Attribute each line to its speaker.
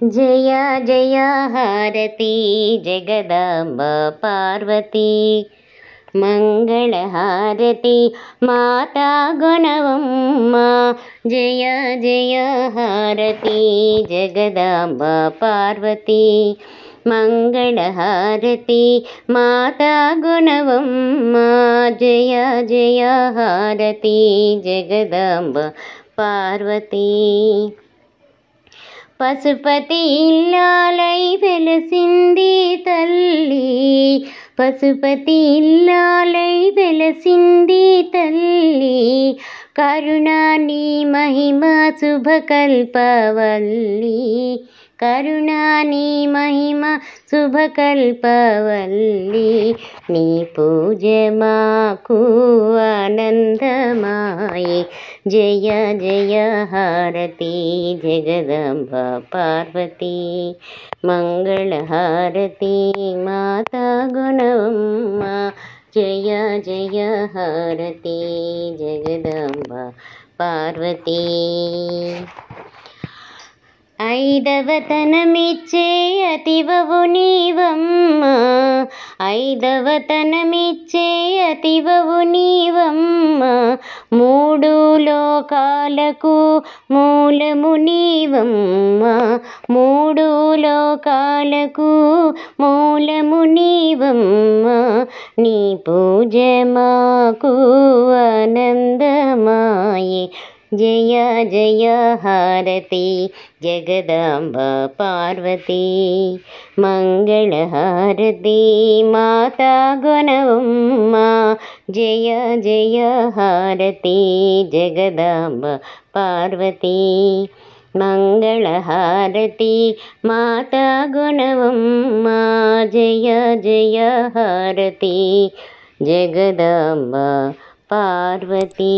Speaker 1: జయ జయ హారతి జగదాంబ పార్వతీ మంగళహారతి మాతా గుణవమ్మ జయ జయ హారతి జగదాంబ పార్వతీ మంగళహారతి మాతా గుణవమ్మ జయ జయ హారతి జగదాంబ పార్వతీ పశుపతి ఇల్లాలై వెలసింది తల్లి పశుపతి ఇల్లాలై వెలసింది తల్లి కరుణా నీ మహిమ శుభకల్పవల్లి కరుణా నీ మహిమ శుభకల్పవల్లి నీ పూజ మాకు ఆనందమాయే జయ జయ హారతి జగదంబ పార్వతీ మంగళహారతి మాతా గుణవమ్మ జయ జయ హారతి జగదంబ పార్వతీ ఐదవతనమిచ్చే అతివవు నీవమ్మ ఐదవతనమిచ్చే అతివవు నీవమ్మ మూడు లోకాలకు మూలము నీవమ్మ మూడు లోకాలకు మూలము నీవమ్మ నీ పూజ మాకు ఆనందమాయే జయ జయ హారతి జగదాంబ పార్వతీ మంగళహారతి మాతా గుణవమ్మ జయ జయ హారతి జగదాంబ పార్వతీ మంగళహారతి మాతా గుణవమ్మ జయ జయ హారతి జగదాంబ పార్వతీ।